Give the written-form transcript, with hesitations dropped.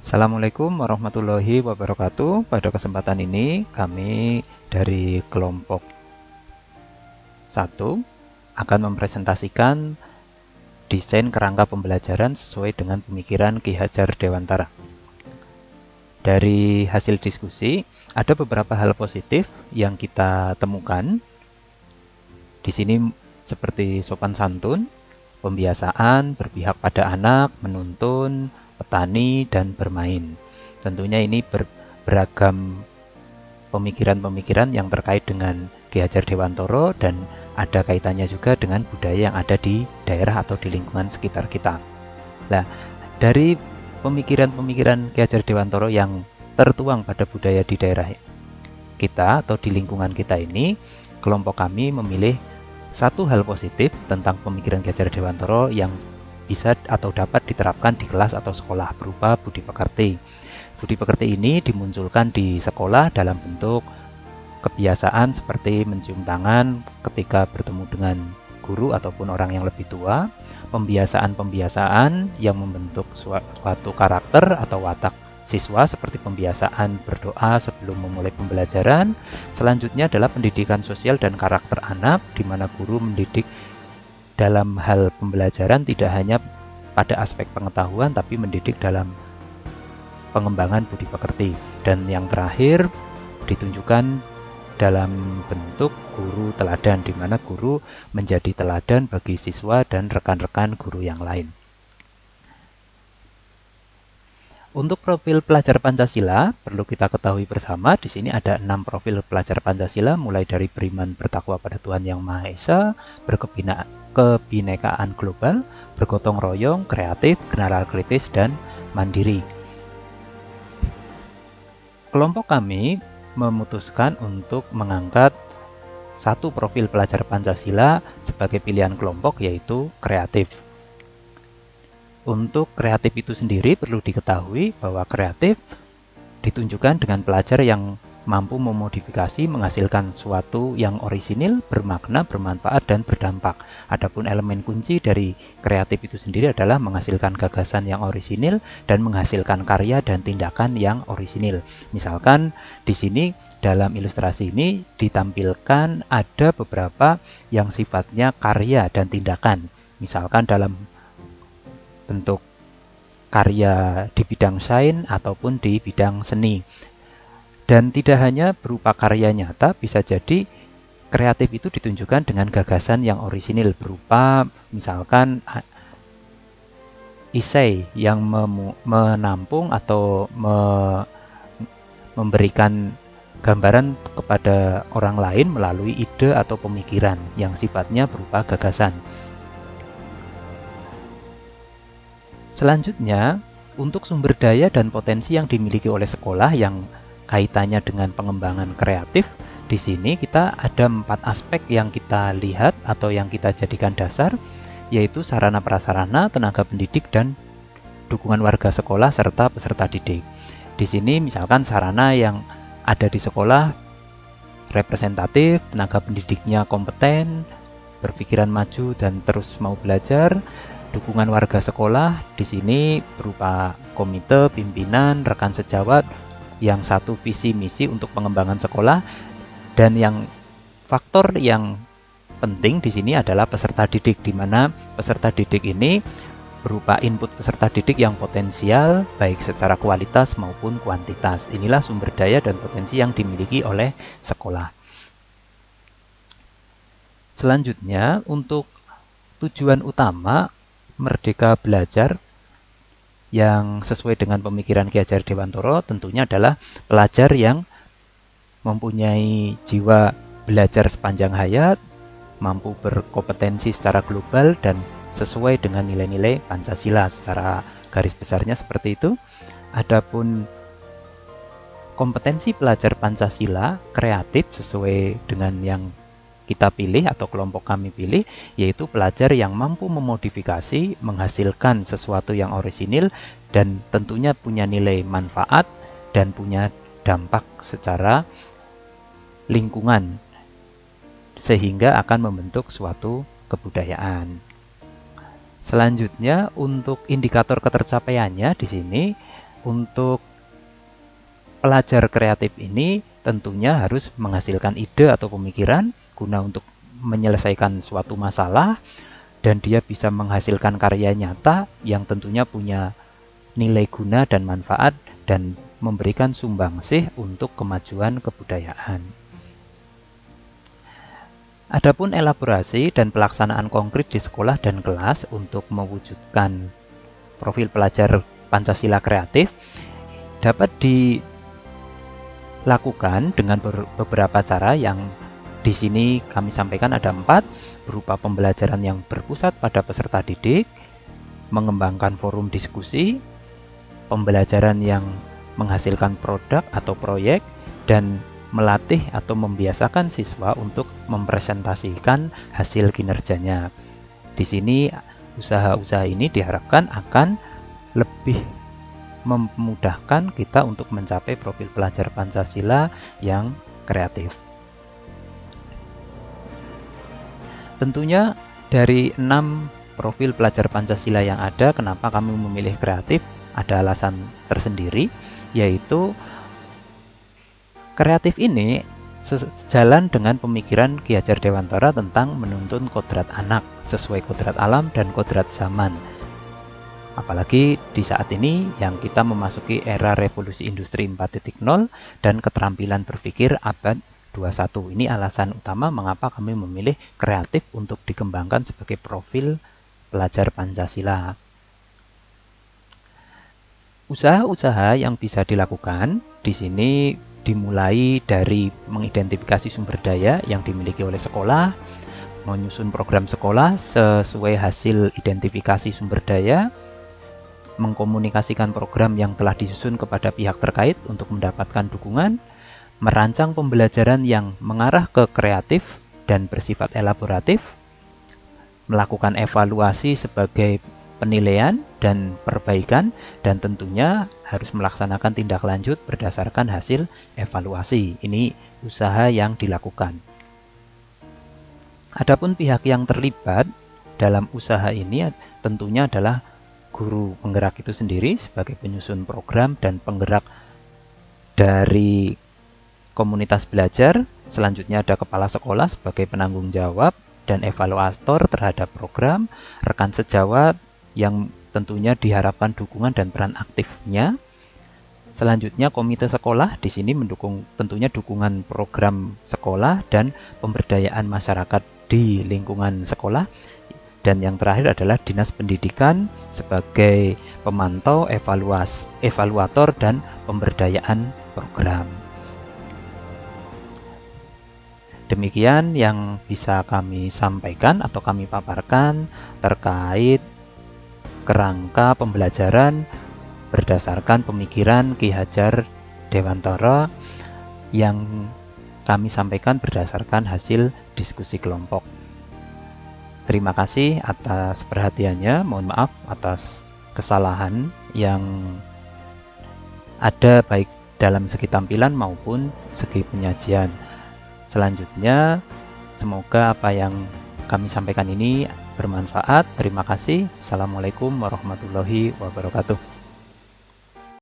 Assalamualaikum warahmatullahi wabarakatuh. Pada kesempatan ini kami dari kelompok 1 akan mempresentasikan desain kerangka pembelajaran sesuai dengan pemikiran Ki Hajar Dewantara. Dari hasil diskusi, ada beberapa hal positif yang kita temukan. Di sini seperti sopan santun, pembiasaan, berpihak pada anak, menuntun, petani, dan bermain. Tentunya ini beragam pemikiran-pemikiran yang terkait dengan Ki Hajar Dewantara dan ada kaitannya juga dengan budaya yang ada di daerah atau di lingkungan sekitar kita. Nah, dari pemikiran-pemikiran Ki Hajar Dewantara yang tertuang pada budaya di daerah kita atau di lingkungan kita ini, kelompok kami memilih satu hal positif tentang pemikiran Ki Hajar Dewantara yang bisa atau dapat diterapkan di kelas atau sekolah berupa budi pekerti. Budi pekerti ini dimunculkan di sekolah dalam bentuk kebiasaan seperti mencium tangan ketika bertemu dengan guru ataupun orang yang lebih tua, pembiasaan-pembiasaan yang membentuk suatu karakter atau watak siswa seperti pembiasaan berdoa sebelum memulai pembelajaran. Selanjutnya adalah pendidikan sosial dan karakter anak, di mana guru mendidik dalam hal pembelajaran tidak hanya pada aspek pengetahuan tapi mendidik dalam pengembangan budi pekerti. Dan yang terakhir ditunjukkan dalam bentuk guru teladan, di mana guru menjadi teladan bagi siswa dan rekan-rekan guru yang lain. Untuk profil pelajar Pancasila, perlu kita ketahui bersama, di sini ada 6 profil pelajar Pancasila, mulai dari beriman bertakwa pada Tuhan Yang Maha Esa, berkebinekaan global, bergotong royong, kreatif, general kritis, dan mandiri. Kelompok kami memutuskan untuk mengangkat satu profil pelajar Pancasila sebagai pilihan kelompok, yaitu kreatif. Untuk kreatif itu sendiri perlu diketahui bahwa kreatif ditunjukkan dengan pelajar yang mampu memodifikasi menghasilkan suatu yang orisinil, bermakna, bermanfaat, dan berdampak. Adapun elemen kunci dari kreatif itu sendiri adalah menghasilkan gagasan yang orisinil dan menghasilkan karya dan tindakan yang orisinil. Misalkan di sini dalam ilustrasi ini ditampilkan ada beberapa yang sifatnya karya dan tindakan. Misalkan dalam bentuk karya di bidang sains ataupun di bidang seni. Dan tidak hanya berupa karya nyata, bisa jadi kreatif itu ditunjukkan dengan gagasan yang orisinil berupa misalkan esai yang menampung atau memberikan gambaran kepada orang lain melalui ide atau pemikiran yang sifatnya berupa gagasan. Selanjutnya, untuk sumber daya dan potensi yang dimiliki oleh sekolah yang kaitannya dengan pengembangan kreatif, di sini kita ada 4 aspek yang kita lihat atau yang kita jadikan dasar, yaitu sarana prasarana, tenaga pendidik, dan dukungan warga sekolah serta peserta didik. Di sini misalkan sarana yang ada di sekolah representatif, tenaga pendidiknya kompeten, berpikiran maju dan terus mau belajar. Dukungan warga sekolah di sini berupa komite, pimpinan, rekan sejawat yang satu visi misi untuk pengembangan sekolah, dan yang faktor yang penting di sini adalah peserta didik, di mana peserta didik ini berupa input peserta didik yang potensial baik secara kualitas maupun kuantitas. Inilah sumber daya dan potensi yang dimiliki oleh sekolah. Selanjutnya, untuk tujuan utama Merdeka Belajar yang sesuai dengan pemikiran Ki Hajar Dewantara tentunya adalah pelajar yang mempunyai jiwa belajar sepanjang hayat, mampu berkompetensi secara global dan sesuai dengan nilai-nilai Pancasila. Secara garis besarnya seperti itu. Adapun kompetensi pelajar Pancasila kreatif sesuai dengan yang kita pilih atau kelompok kami pilih, yaitu pelajar yang mampu memodifikasi, menghasilkan sesuatu yang orisinil dan tentunya punya nilai manfaat dan punya dampak secara lingkungan sehingga akan membentuk suatu kebudayaan. Selanjutnya, untuk indikator ketercapaiannya di sini untuk pelajar kreatif ini tentunya harus menghasilkan ide atau pemikiran guna untuk menyelesaikan suatu masalah, dan dia bisa menghasilkan karya nyata yang tentunya punya nilai guna dan manfaat dan memberikan sumbangsih untuk kemajuan kebudayaan. Adapun elaborasi dan pelaksanaan konkret di sekolah dan kelas untuk mewujudkan profil pelajar Pancasila kreatif dapat dilakukan dengan beberapa cara yang di sini kami sampaikan ada 4, berupa pembelajaran yang berpusat pada peserta didik, mengembangkan forum diskusi, pembelajaran yang menghasilkan produk atau proyek, dan melatih atau membiasakan siswa untuk mempresentasikan hasil kinerjanya. Di sini usaha-usaha ini diharapkan akan lebih memudahkan kita untuk mencapai profil pelajar Pancasila yang kreatif. Tentunya dari 6 profil pelajar Pancasila yang ada, kenapa kami memilih kreatif? Ada alasan tersendiri, yaitu kreatif ini sejalan dengan pemikiran Ki Hajar Dewantara tentang menuntun kodrat anak sesuai kodrat alam dan kodrat zaman. Apalagi di saat ini yang kita memasuki era revolusi industri 4.0 dan keterampilan berpikir abad 21. Ini alasan utama mengapa kami memilih kreatif untuk dikembangkan sebagai profil pelajar Pancasila. Usaha-usaha yang bisa dilakukan di sini dimulai dari mengidentifikasi sumber daya yang dimiliki oleh sekolah, menyusun program sekolah sesuai hasil identifikasi sumber daya, mengkomunikasikan program yang telah disusun kepada pihak terkait untuk mendapatkan dukungan, merancang pembelajaran yang mengarah ke kreatif dan bersifat elaboratif, melakukan evaluasi sebagai penilaian dan perbaikan, dan tentunya harus melaksanakan tindak lanjut berdasarkan hasil evaluasi. Ini usaha yang dilakukan. Adapun pihak yang terlibat dalam usaha ini tentunya adalah guru penggerak itu sendiri sebagai penyusun program dan penggerak dari komunitas belajar. Selanjutnya ada kepala sekolah sebagai penanggung jawab dan evaluator terhadap program, rekan sejawat yang tentunya diharapkan dukungan dan peran aktifnya. Selanjutnya komite sekolah di sini mendukung tentunya dukungan program sekolah dan pemberdayaan masyarakat di lingkungan sekolah. Dan yang terakhir adalah dinas pendidikan sebagai pemantau, evaluator dan pemberdayaan program. Demikian yang bisa kami sampaikan atau kami paparkan terkait kerangka pembelajaran berdasarkan pemikiran Ki Hajar Dewantara yang kami sampaikan berdasarkan hasil diskusi kelompok. Terima kasih atas perhatiannya. Mohon maaf atas kesalahan yang ada baik dalam segi tampilan maupun segi penyajian. Selanjutnya, semoga apa yang kami sampaikan ini bermanfaat. Terima kasih. Assalamualaikum warahmatullahi wabarakatuh.